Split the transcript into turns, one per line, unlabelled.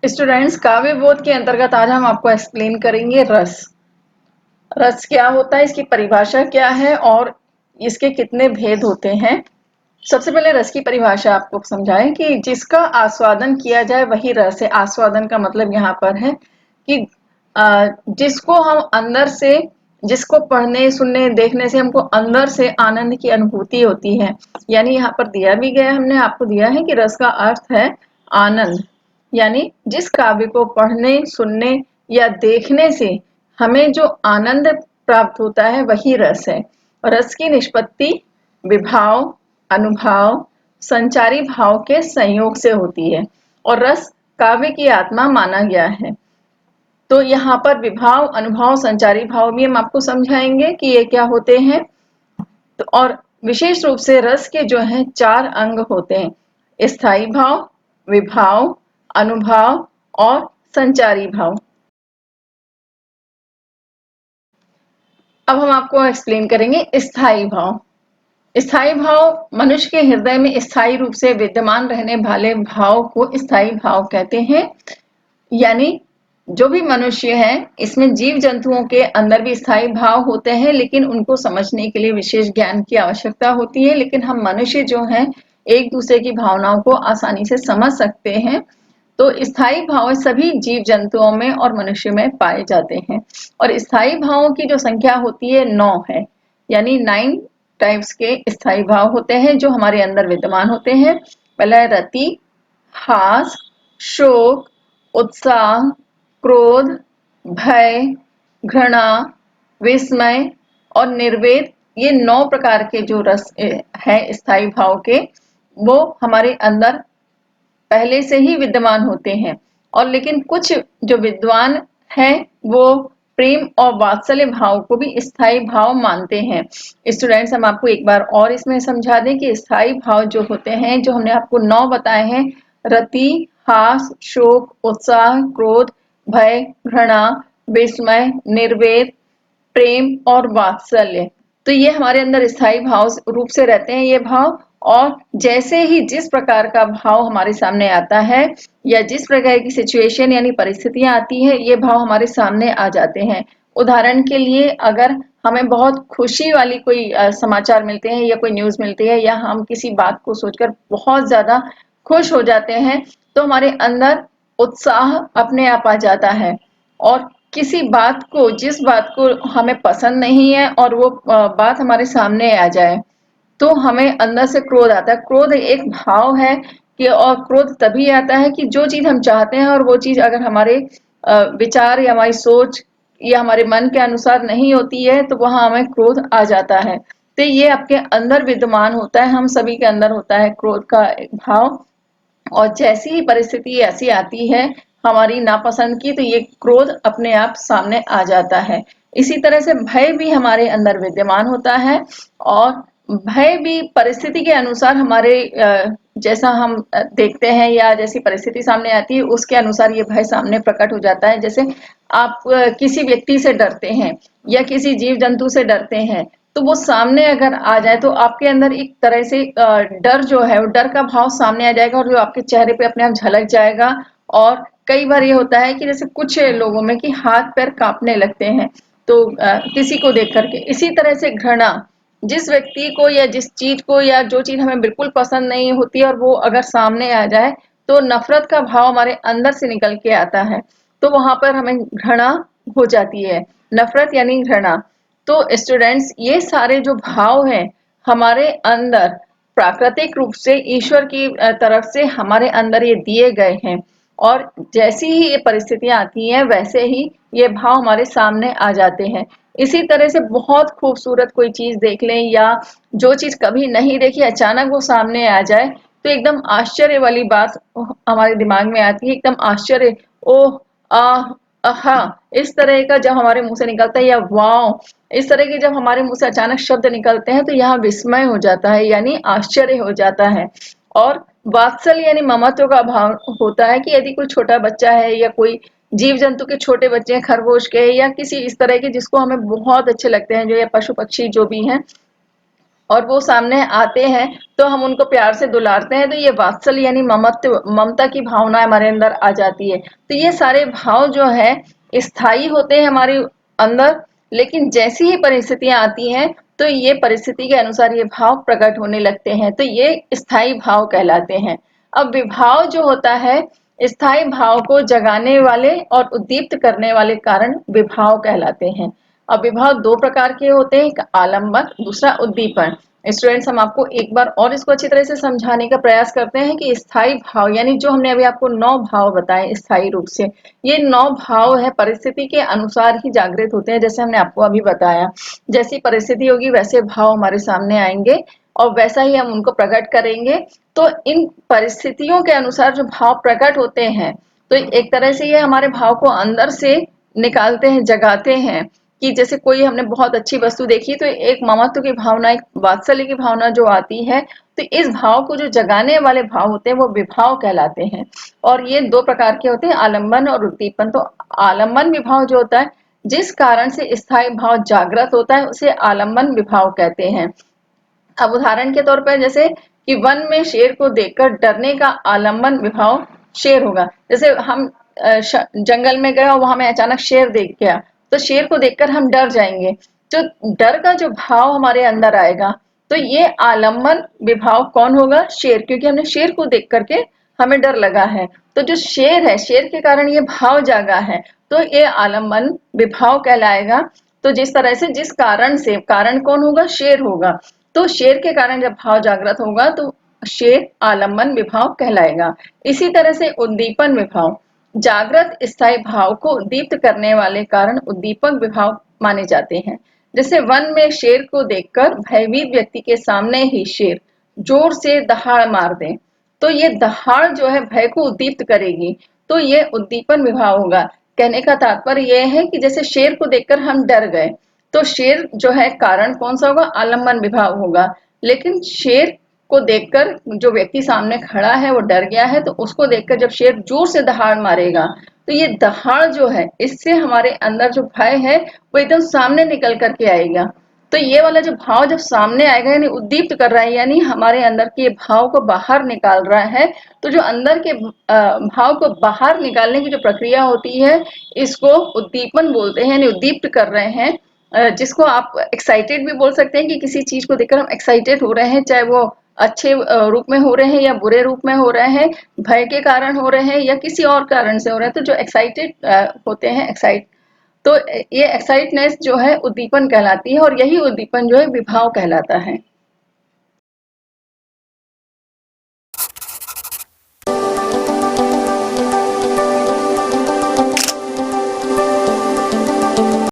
Students, काव्य बोध के अंतर्गत आज हम आपको एक्सप्लेन करेंगे रस। रस क्या होता है, इसकी परिभाषा क्या है और इसके कितने भेद होते हैं। सबसे पहले रस की परिभाषा आपको समझाएं कि जिसका आस्वादन किया जाए वही रस है। आस्वादन का मतलब यहाँ पर है कि जिसको हम अंदर से, जिसको पढ़ने सुनने देखने से हमको अंदर से आनंद की अनुभूति होती है। यानी यहाँ पर दिया भी गया, हमने आपको दिया है कि रस का अर्थ है आनंद। यानी जिस काव्य को पढ़ने सुनने या देखने से हमें जो आनंद प्राप्त होता है वही रस है। रस की निष्पत्ति विभाव, अनुभाव, संचारी भाव के संयोग से होती है और रस काव्य की आत्मा माना गया है। तो यहाँ पर विभाव, अनुभाव, संचारी भाव भी हम आपको समझाएंगे कि ये क्या होते हैं। तो और विशेष रूप से रस के जो है 4 अंग होते हैं: स्थायी भाव, विभाव, अनुभाव और संचारी भाव। अब हम आपको एक्सप्लेन करेंगे स्थायी भाव। स्थायी भाव मनुष्य के हृदय में स्थायी रूप से विद्यमान रहने वाले भाव को स्थायी भाव कहते हैं। यानी जो भी मनुष्य है, इसमें जीव जंतुओं के अंदर भी स्थायी भाव होते हैं, लेकिन उनको समझने के लिए विशेष ज्ञान की आवश्यकता होती है। लेकिन हम मनुष्य जो हैं एक दूसरे की भावनाओं को आसानी से समझ सकते हैं। तो स्थायी भाव सभी जीव जंतुओं में और मनुष्य में पाए जाते हैं और स्थायी भावों की जो संख्या होती है 9 है। यानी 9 टाइप्स के स्थायी भाव होते हैं जो हमारे अंदर विद्यमान होते हैं। पहला है रति, हास, शोक, उत्साह, क्रोध, भय, घृणा, विस्मय और निर्वेद। ये 9 प्रकार के जो रस है स्थायी भाव के, वो हमारे अंदर पहले से ही विद्यमान होते हैं। और लेकिन कुछ जो विद्वान हैं वो प्रेम और वात्सल्य भाव को भी स्थायी भाव मानते हैं। स्टूडेंट्स, हम आपको एक बार और इसमें समझा दें कि स्थायी भाव जो होते हैं, जो हमने आपको 9 बताए हैं: रति, हास, शोक, उत्साह, क्रोध, भय, घृणा, विस्मय, निर्वेद, प्रेम और वात्सल्य। तो ये हमारे अंदर स्थायी भाव रूप से रहते हैं ये भाव। और जैसे ही जिस प्रकार का भाव हमारे सामने आता है या जिस प्रकार की सिचुएशन यानी परिस्थितियां आती है, ये भाव हमारे सामने आ जाते हैं। उदाहरण के लिए, अगर हमें बहुत खुशी वाली कोई समाचार मिलते हैं या कोई न्यूज मिलती है या हम किसी बात को सोचकर बहुत ज्यादा खुश हो जाते हैं, तो हमारे अंदर उत्साह अपने आप आ जाता है। और किसी बात को, जिस बात को हमें पसंद नहीं है और वो बात हमारे सामने आ जाए, तो हमें अंदर से क्रोध आता है। क्रोध एक भाव है कि, और क्रोध तभी आता है कि जो चीज हम चाहते हैं और वो चीज अगर हमारे विचार या हमारी सोच या हमारे मन के अनुसार नहीं होती है, तो वहां हमें क्रोध आ जाता है। तो ये आपके अंदर विद्यमान होता है, हम सभी के अंदर होता है क्रोध का भाव। और जैसी ही परिस्थिति ऐसी आती है हमारी नापसंद की, तो ये क्रोध अपने आप सामने आ जाता है। इसी तरह से भय भी हमारे अंदर विद्यमान होता है और भय भी परिस्थिति के अनुसार हमारे जैसा हम देखते हैं या जैसी परिस्थिति सामने आती है उसके अनुसार ये भय सामने प्रकट हो जाता है। जैसे आप किसी व्यक्ति से डरते हैं या किसी जीव जंतु से डरते हैं, तो वो सामने अगर आ जाए तो आपके अंदर एक तरह से डर जो है, वो डर का भाव सामने आ जाएगा और जो आपके चेहरे पे अपने आप झलक जाएगा। और कई बार ये होता है कि जैसे कुछ लोगों में कि हाथ पैर कांपने लगते हैं तो किसी को देख करके। इसी तरह से घृणा, जिस व्यक्ति को या जिस चीज को या जो चीज हमें बिल्कुल पसंद नहीं होती और वो अगर सामने आ जाए, तो नफरत का भाव हमारे अंदर से निकल के आता है, तो वहां पर हमें घृणा हो जाती है। नफरत यानी घृणा। तो स्टूडेंट्स, ये सारे जो भाव हैं हमारे अंदर प्राकृतिक रूप से ईश्वर की तरफ से हमारे अंदर ये दिए गए हैं। और जैसी ही ये परिस्थितियां आती हैं वैसे ही ये भाव हमारे सामने आ जाते हैं। इसी तरह से बहुत खूबसूरत कोई चीज देख लें या जो चीज कभी नहीं देखी अचानक वो सामने आ जाए, तो एकदम आश्चर्य वाली बात हमारे दिमाग में आती है। एकदम आश्चर्य, ओह, आह, हाँ, इस तरह का जब हमारे मुंह से निकलता है, या वाव, इस तरह के जब हमारे मुंह से अचानक शब्द निकलते हैं, तो यहाँ विस्मय हो जाता है यानी आश्चर्य हो जाता है। और वात्सल्य यानी ममत्व का भाव होता है कि यदि कोई छोटा बच्चा है या कोई जीव जंतु के छोटे बच्चे हैं, खरगोश के या किसी इस तरह के जिसको हमें बहुत अच्छे लगते हैं, जो या पशु पक्षी जो भी हैं, और वो सामने आते हैं तो हम उनको प्यार से दुलारते हैं, तो ये वात्सल्य यानी ममता की भावना हमारे अंदर आ जाती है। तो ये सारे भाव जो है स्थायी होते हैं हमारे अंदर, लेकिन जैसी ही परिस्थितियां आती हैं तो ये परिस्थिति के अनुसार ये भाव प्रकट होने लगते हैं, तो ये स्थायी भाव कहलाते हैं। अब विभाव जो होता है, स्थायी भाव को जगाने वाले और उद्दीप्त करने वाले कारण विभाव कहलाते हैं। अब विभाव दो प्रकार के होते हैं, एक आलंबन, दूसरा उद्दीपन। स्टूडेंट्स, हम आपको एक बार और इसको अच्छी तरह से समझाने का प्रयास करते हैं कि स्थायी भाव यानी जो हमने अभी आपको 9 भाव बताए स्थायी रूप से, ये 9 भाव है परिस्थिति के अनुसार ही जागृत होते हैं। जैसे हमने आपको अभी बताया, जैसी परिस्थिति होगी वैसे भाव हमारे सामने आएंगे और वैसा ही हम उनको प्रकट करेंगे। तो इन परिस्थितियों के अनुसार जो भाव प्रकट होते हैं, तो एक तरह से ये हमारे भाव को अंदर से निकालते हैं, जगाते हैं। कि जैसे कोई हमने बहुत अच्छी वस्तु देखी तो एक ममत्व की भावना, एक वात्सल्य की भावना जो आती है, तो इस भाव को जो जगाने वाले भाव होते हैं वो विभाव कहलाते हैं। और ये दो प्रकार के होते हैं, आलंबन और उद्दीपन। तो आलंबन विभाव जो होता है, जिस कारण से स्थायी भाव जागृत होता है, उसे आलंबन विभाव कहते हैं। अब उदाहरण के तौर पर जैसे कि वन में शेर को देखकर डरने का आलंबन विभाव शेर होगा। जैसे हम जंगल में गए और वहां में अचानक शेर देख गया, तो शेर को देखकर हम डर जाएंगे। तो डर का जो भाव हमारे अंदर आएगा, तो ये आलंबन विभाव कौन होगा? शेर, क्योंकि हमने शेर को देख करके हमें डर लगा है। तो जो शेर है, शेर के कारण ये भाव जागा है, तो ये आलंबन विभाव कहलाएगा। तो जिस तरह से, जिस कारण से, कारण कौन होगा? शेर होगा। तो शेर के कारण जब भाव जागृत होगा तो शेर आलंबन विभाव कहलाएगा। इसी तरह से उद्दीपन विभाव, जागृत स्थायी भाव को उद्दीप्त करने वाले कारण उद्दीपक विभाव माने जाते हैं। जैसे वन में शेर को देखकर भयभीत व्यक्ति के सामने ही शेर जोर से दहाड़ मार दे, तो ये दहाड़ जो है भय को उद्दीप्त करेगी, तो ये उद्दीपन विभाव होगा। कहने का तात्पर्य यह है कि जैसे शेर को देखकर हम डर गए, तो शेर जो है कारण कौन सा होगा? आलंबन विभाव होगा। लेकिन शेर को देखकर जो व्यक्ति सामने खड़ा है वो डर गया है, तो उसको देखकर जब शेर जोर से दहाड़ मारेगा, तो ये दहाड़ जो है, इससे हमारे अंदर जो भय है वो एकदम सामने निकल करके आएगा। तो ये वाला जो भाव जब सामने आएगा, यानी उद्दीप्त कर रहा है, यानी हमारे अंदर के भाव को बाहर निकाल रहा है। तो जो अंदर के भाव को बाहर निकालने की जो प्रक्रिया होती है, इसको उद्दीपन बोलते हैं, यानी उद्दीप्त कर रहे हैं। जिसको आप एक्साइटेड भी बोल सकते हैं कि किसी चीज को देखकर हम एक्साइटेड हो रहे हैं, चाहे वो अच्छे रूप में हो रहे हैं या बुरे रूप में हो रहे हैं, भय के कारण हो रहे हैं या किसी और कारण से हो रहे हैं। तो जो एक्साइटेड होते हैं, तो ये एक्साइटनेस जो है उद्दीपन कहलाती है, और यही उद्दीपन जो है विभाव कहलाता है।